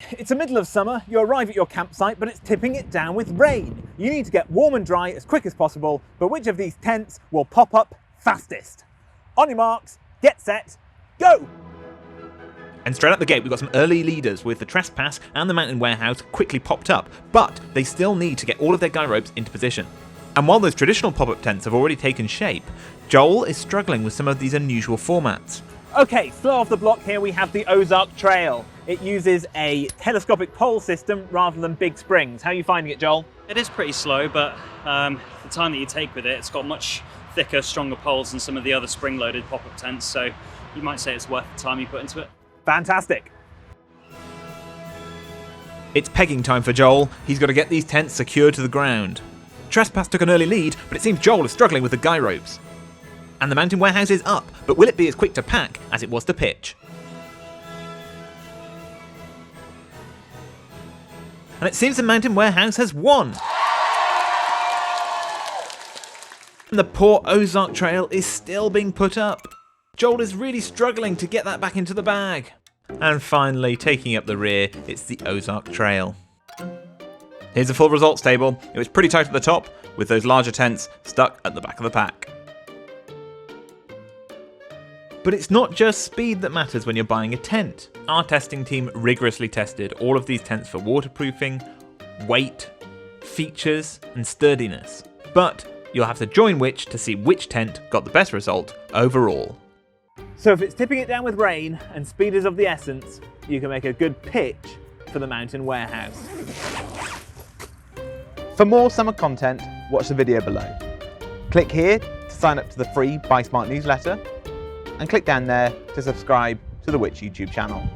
It's the middle of summer, you arrive at your campsite, but it's tipping it down with rain. You need to get warm and dry as quick as possible, but which of these tents will pop up fastest? On your marks, get set, go! And straight out the gate, we've got some early leaders with the Trespass and the Mountain Warehouse quickly popped up, but they still need to get all of their guy ropes into position. And while those traditional pop-up tents have already taken shape, Joel is struggling with some of these unusual formats. Okay, slow off the block here we have the Ozark Trail. It uses a telescopic pole system rather than big springs. How are you finding it, Joel? It is pretty slow, but the time that you take with it, it's got much thicker, stronger poles than some of the other spring-loaded pop-up tents, so you might say it's worth the time you put into it. Fantastic. It's pegging time for Joel. He's got to get these tents secured to the ground. Trespass took an early lead, but it seems Joel is struggling with the guy ropes. And the Mountain Warehouse is up, but will it be as quick to pack as it was to pitch? And it seems the Mountain Warehouse has won! And the poor Ozark Trail is still being put up. Joel is really struggling to get that back into the bag. And finally, taking up the rear, it's the Ozark Trail. Here's the full results table. It was pretty tight at the top, with those larger tents stuck at the back of the pack. But it's not just speed that matters when you're buying a tent. Our testing team rigorously tested all of these tents for waterproofing, weight, features, and sturdiness. But you'll have to join which to see which tent got the best result overall. So if it's tipping it down with rain and speed is of the essence, you can make a good pitch for the Mountain Warehouse. For more summer content, watch the video below. Click here to sign up to the free Buy Smart newsletter, and click down there to subscribe to the Which YouTube channel.